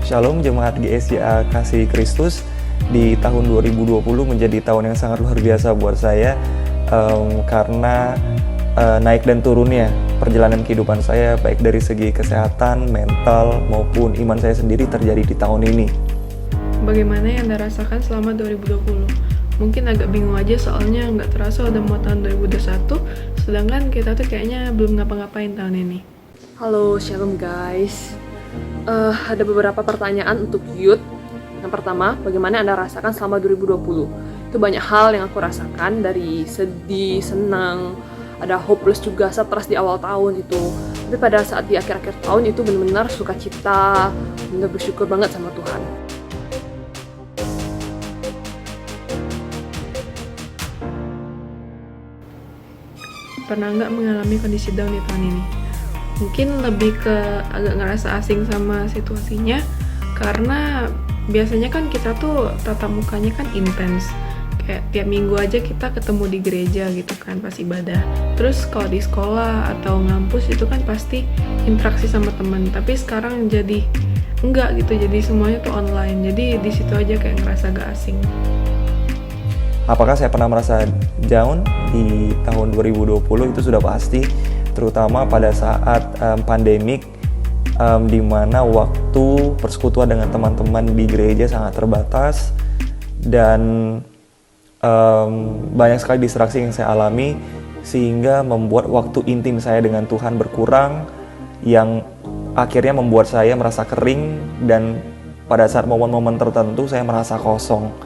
Shalom Jemaat GSJA Kasih Kristus. Di tahun 2020 menjadi tahun yang sangat luar biasa buat saya, karena naik dan turunnya perjalanan kehidupan saya, baik dari segi kesehatan, mental, maupun iman saya sendiri terjadi di tahun ini. Bagaimana yang Anda rasakan selama 2020? Mungkin agak bingung aja soalnya nggak terasa udah mau tahun 2021, sedangkan kita tuh kayaknya belum ngapa-ngapain tahun ini. Halo, shalom guys. Ada beberapa pertanyaan untuk youth. Yang pertama, bagaimana Anda rasakan selama 2020? Itu banyak hal yang aku rasakan, dari sedih, senang, ada hopeless juga, stres di awal tahun itu. Tapi pada saat di akhir-akhir tahun itu benar-benar sukacita, benar bersyukur banget sama Tuhan. Pernah nggak mengalami kondisi down di tahun ini? Mungkin lebih ke agak ngerasa asing sama situasinya, karena biasanya kan kita tuh tatap mukanya kan intens. Kayak tiap minggu aja kita ketemu di gereja gitu kan pas ibadah. Terus kalau di sekolah atau ngampus itu kan pasti interaksi sama teman. Tapi sekarang jadi enggak gitu, jadi semuanya tuh online. Jadi di situ aja kayak ngerasa agak asing. Apakah saya pernah merasa down di tahun 2020? Itu sudah pasti, terutama pada saat pandemik, di mana waktu persekutuan dengan teman-teman di gereja sangat terbatas, dan banyak sekali distraksi yang saya alami, sehingga membuat waktu intim saya dengan Tuhan berkurang, yang akhirnya membuat saya merasa kering, dan pada saat momen-momen tertentu saya merasa kosong.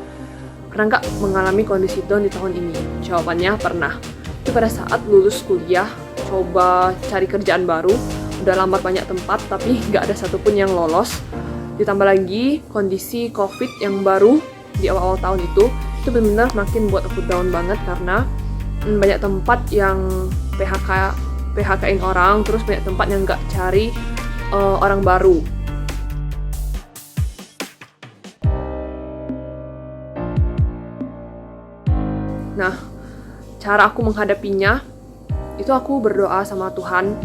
Pernah nggak mengalami kondisi down di tahun ini? Jawabannya pernah. Itu pada saat lulus kuliah, coba cari kerjaan baru, udah lamar banyak tempat tapi nggak ada satupun yang lolos. Ditambah lagi kondisi COVID yang baru di awal-awal tahun itu benar-benar makin buat aku down banget, karena banyak tempat yang PHK-in orang, terus banyak tempat yang nggak cari orang baru. Nah, cara aku menghadapinya, itu aku berdoa sama Tuhan,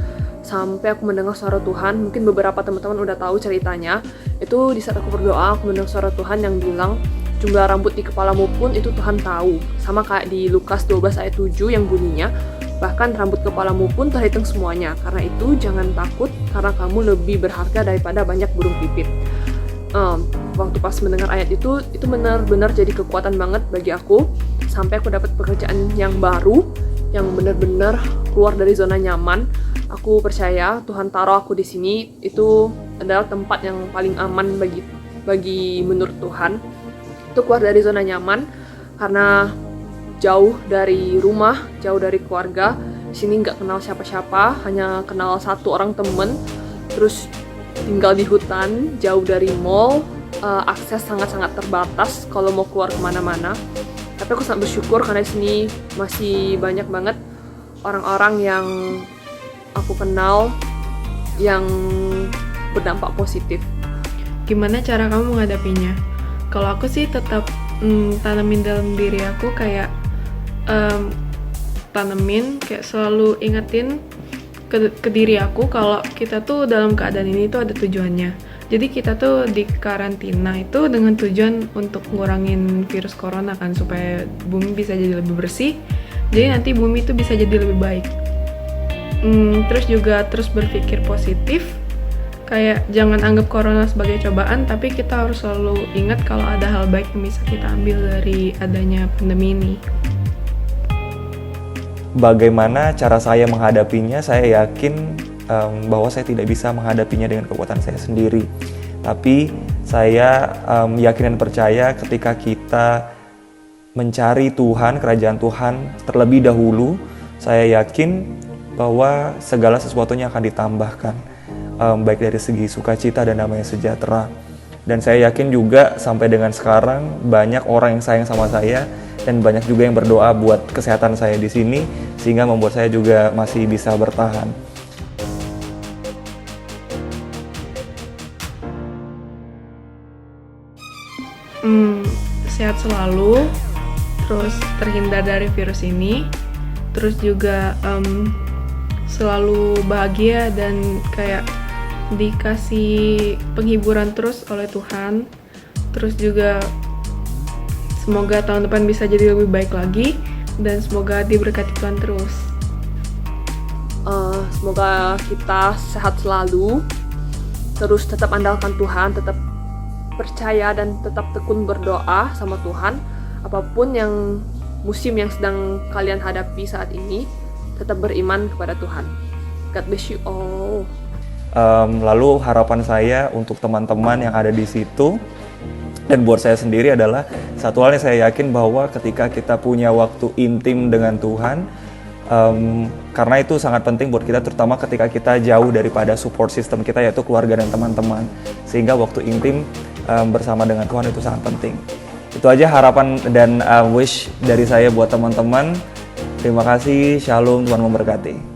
sampai aku mendengar suara Tuhan. Mungkin beberapa teman-teman udah tahu ceritanya. Itu di saat aku berdoa, aku mendengar suara Tuhan yang bilang, jumlah rambut di kepalamu pun itu Tuhan tahu. Sama kayak di Lukas 12 ayat 7 yang bunyinya, bahkan rambut kepalamu pun terhitung semuanya. Karena itu jangan takut, karena kamu lebih berharga daripada banyak burung pipit. Waktu pas mendengar ayat itu benar-benar jadi kekuatan banget bagi aku, sampai aku dapat pekerjaan yang baru, yang benar-benar keluar dari zona nyaman. Aku percaya Tuhan taruh aku di sini, itu adalah tempat yang paling aman bagi menurut Tuhan. Itu keluar dari zona nyaman, karena jauh dari rumah, jauh dari keluarga. Di sini nggak kenal siapa-siapa, hanya kenal satu orang temen. Terus tinggal di hutan, jauh dari mall, akses sangat-sangat terbatas kalau mau keluar kemana-mana. Tapi aku sangat bersyukur karena di sini masih banyak banget orang-orang yang aku kenal yang berdampak positif. Gimana cara kamu menghadapinya? Kalau aku sih tetap tanamin dalam diri aku, kayak kayak selalu ingetin ke diri aku kalau kita tuh dalam keadaan ini tuh ada tujuannya. Jadi kita tuh di karantina itu dengan tujuan untuk ngurangin virus corona kan, supaya bumi bisa jadi lebih bersih. Jadi nanti bumi itu bisa jadi lebih baik. Terus juga terus berpikir positif. Kayak jangan anggap corona sebagai cobaan, tapi kita harus selalu ingat kalau ada hal baik yang bisa kita ambil dari adanya pandemi ini. Bagaimana cara saya menghadapinya? Saya yakin bahwa saya tidak bisa menghadapinya dengan kekuatan saya sendiri. Tapi saya yakin dan percaya ketika kita mencari Tuhan, kerajaan Tuhan terlebih dahulu, saya yakin bahwa segala sesuatunya akan ditambahkan, baik dari segi sukacita dan damai sejahtera. Dan saya yakin juga sampai dengan sekarang banyak orang yang sayang sama saya, dan banyak juga yang berdoa buat kesehatan saya di sini, sehingga membuat saya juga masih bisa bertahan. Sehat selalu, terus terhindar dari virus ini, terus juga selalu bahagia dan kayak dikasih penghiburan terus oleh Tuhan. Terus juga semoga tahun depan bisa jadi lebih baik lagi dan semoga diberkati Tuhan terus. Semoga kita sehat selalu, terus tetap andalkan Tuhan, tetap percaya dan tetap tekun berdoa sama Tuhan. Apapun yang musim yang sedang kalian hadapi saat ini, tetap beriman kepada Tuhan. God bless you all. Lalu harapan saya untuk teman-teman yang ada di situ dan buat saya sendiri adalah satu hal yang saya yakin bahwa ketika kita punya waktu intim dengan Tuhan, karena itu sangat penting buat kita, terutama ketika kita jauh daripada support system kita yaitu keluarga dan teman-teman, sehingga waktu intim bersama dengan Tuhan itu sangat penting. Itu aja harapan dan wish dari saya buat teman-teman. Terima kasih, shalom, Tuhan memberkati.